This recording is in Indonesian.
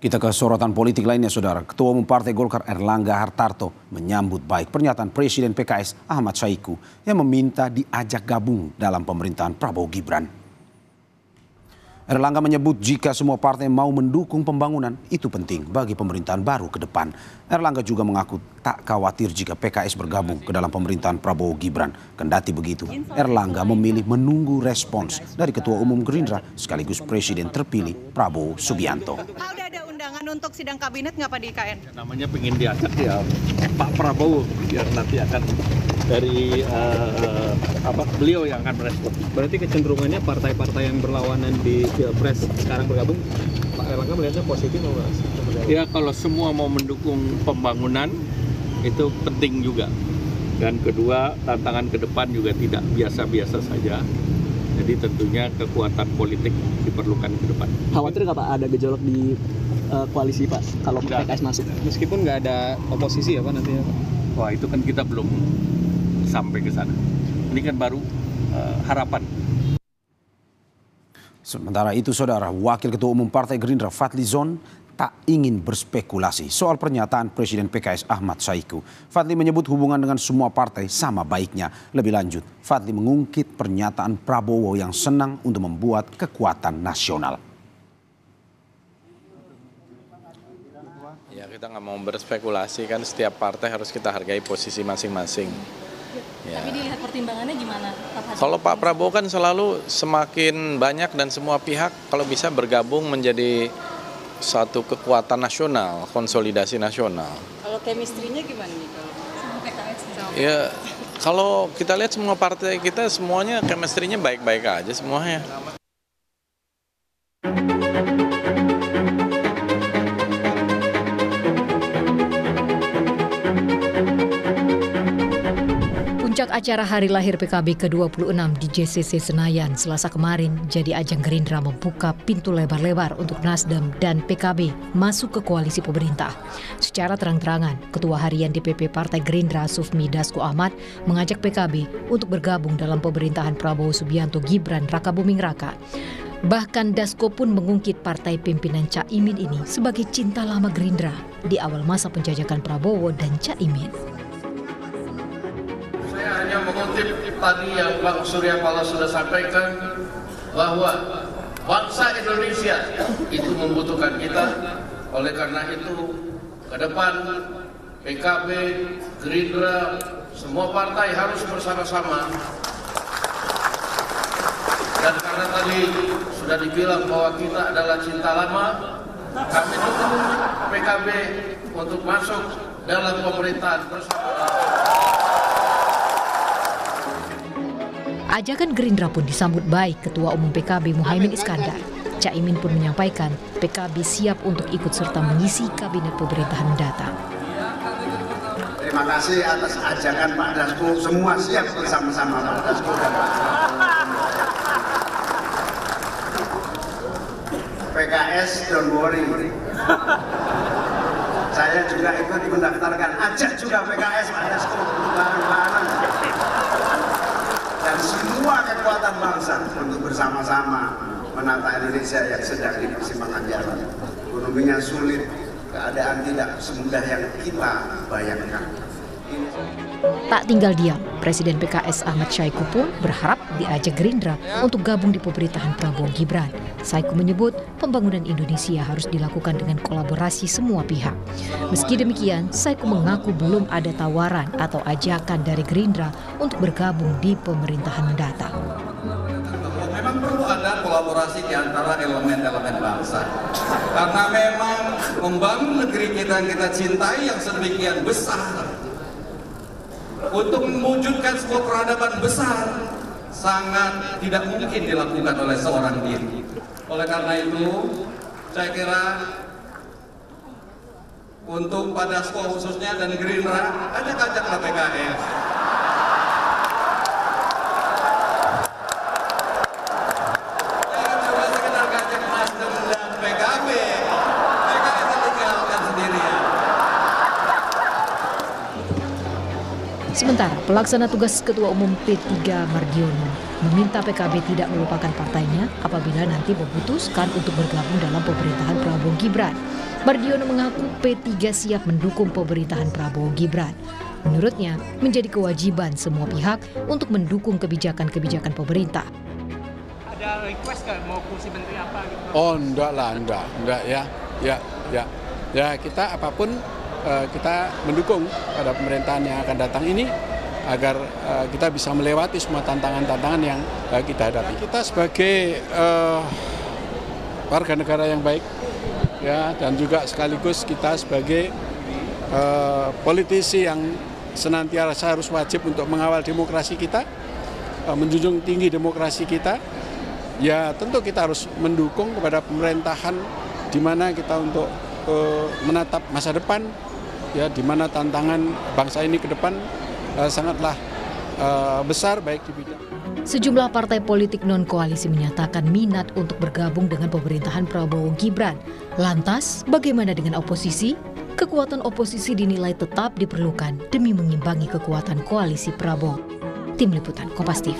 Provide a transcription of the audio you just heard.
Kita ke sorotan politik lainnya, Saudara. Ketua Umum Partai Golkar Erlangga Hartarto menyambut baik pernyataan Presiden PKS Ahmad Saiku yang meminta diajak gabung dalam pemerintahan Prabowo Gibran. Erlangga menyebut jika semua partai mau mendukung pembangunan, itu penting bagi pemerintahan baru ke depan. Erlangga juga mengaku tak khawatir jika PKS bergabung ke dalam pemerintahan Prabowo Gibran. Kendati begitu, Erlangga memilih menunggu respons dari Ketua Umum Gerindra sekaligus Presiden terpilih Prabowo Subianto. Udah ada undangan untuk sidang kabinet nggak Pak di IKN? Namanya pengen diajak ya Pak Prabowo yang nanti akan dari beliau yang akan merespon. Berarti kecenderungannya partai-partai yang berlawanan di Pilpres sekarang bergabung, Pak Erlangga melihatnya positif atau enggak? Ya kalau semua mau mendukung pembangunan itu penting juga. Dan kedua, tantangan ke depan juga tidak biasa-biasa saja. Jadi tentunya kekuatan politik diperlukan ke depan. Khawatir nggak Pak ada gejolak di koalisi Pak kalau PKS masuk? Meskipun nggak ada oposisi ya Pak nantinya Pak? Wah itu kan kita belum sampai ke sana. Ini kan baru harapan. Sementara itu, Saudara, Wakil Ketua Umum Partai Gerindra Fadly Zon tak ingin berspekulasi soal pernyataan Presiden PKS Ahmad Saiku. Fadly menyebut hubungan dengan semua partai sama baiknya. Lebih lanjut, Fadly mengungkit pernyataan Prabowo yang senang untuk membuat kekuatan nasional. Ya kita nggak mau berspekulasi, kan setiap partai harus kita hargai posisi masing-masing. Ya. Tapi dilihat pertimbangannya gimana? Kalau Pak Prabowo kan selalu semakin banyak dan semua pihak kalau bisa bergabung menjadi satu kekuatan nasional, konsolidasi nasional. Kalau chemistry-nya gimana nih kalau PKS? Ya kalau kita lihat semua partai kita semuanya chemistry-nya baik-baik aja semuanya. Puncak acara hari lahir PKB ke-26 di JCC Senayan Selasa kemarin jadi ajang Gerindra membuka pintu lebar-lebar untuk Nasdem dan PKB masuk ke koalisi pemerintah. Secara terang-terangan, Ketua Harian DPP Partai Gerindra Sufmi Dasko Ahmad mengajak PKB untuk bergabung dalam pemerintahan Prabowo Subianto Gibran Raka Buming Raka. Bahkan Dasko pun mengungkit partai pimpinan Caimin ini sebagai cinta lama Gerindra di awal masa penjajakan Prabowo dan Caimin. Saya hanya mengutip tadi yang Bang Surya Paloh sudah sampaikan bahwa bangsa Indonesia itu membutuhkan kita. Oleh karena itu ke depan PKB, Gerindra, semua partai harus bersama-sama. Dan karena tadi sudah dibilang bahwa kita adalah cinta lama, kami dukung PKB untuk masuk dalam pemerintahan bersama. Ajakan Gerindra pun disambut baik Ketua Umum PKB Muhaimin Iskandar. Caimin pun menyampaikan PKB siap untuk ikut serta mengisi kabinet pemerintahan mendatang. Terima kasih atas ajakan Pak Dasko, semua siap bersama-sama Pak Dasko dan Pak PKS, don't worry. Saya juga ikut mendaftarkan, ajak juga PKS Pak Dasko bareng-bareng. Dan semua kekuatan bangsa untuk bersama-sama menata Indonesia yang sedang di persimpangan jalan. Ekonominya sulit, keadaan tidak semudah yang kita bayangkan. Tak tinggal diam, Presiden PKS Ahmad Saiku pun berharap diajak Gerindra untuk gabung di pemerintahan Prabowo Gibran. Saiku menyebut pembangunan Indonesia harus dilakukan dengan kolaborasi semua pihak. Meski demikian, Saiku mengaku belum ada tawaran atau ajakan dari Gerindra untuk bergabung di pemerintahan mendatang. Memang perlu ada kolaborasi di antara elemen-elemen bangsa. Karena memang membangun negeri kita yang kita cintai yang sedemikian besar, untuk mewujudkan sebuah peradaban besar sangat tidak mungkin dilakukan oleh seorang diri. Oleh karena itu, saya kira untuk Pak Dasko khususnya dan Gerindra, ajak-ajaklah PKS. Jangan coba sekedar ajak Nasdem dan PKB. PKS tinggalkan sendirian. Sementara pelaksana tugas Ketua Umum P3 Mardiono meminta PKB tidak melupakan partainya apabila nanti memutuskan untuk bergabung dalam pemerintahan Prabowo Gibran. Mardiono mengaku P3 siap mendukung pemerintahan Prabowo Gibran. Menurutnya, menjadi kewajiban semua pihak untuk mendukung kebijakan-kebijakan pemerintah. Ada request nggak mau kursi menteri apa gitu? Oh, enggak lah, enggak ya. Ya, kita apapun kita mendukung pada pemerintahan yang akan datang ini agar kita bisa melewati semua tantangan-tantangan yang kita hadapi. Kita sebagai warga negara yang baik, ya, dan juga sekaligus kita sebagai politisi yang senantiasa harus wajib untuk mengawal demokrasi kita, menjunjung tinggi demokrasi kita. Ya, tentu kita harus mendukung kepada pemerintahan di mana kita untuk menatap masa depan, ya, di mana tantangan bangsa ini ke depan sangatlah besar baik di bidang. Sejumlah partai politik non-koalisi menyatakan minat untuk bergabung dengan pemerintahan Prabowo Gibran. Lantas, bagaimana dengan oposisi? Kekuatan oposisi dinilai tetap diperlukan demi mengimbangi kekuatan koalisi Prabowo. Tim Liputan Kompas TV.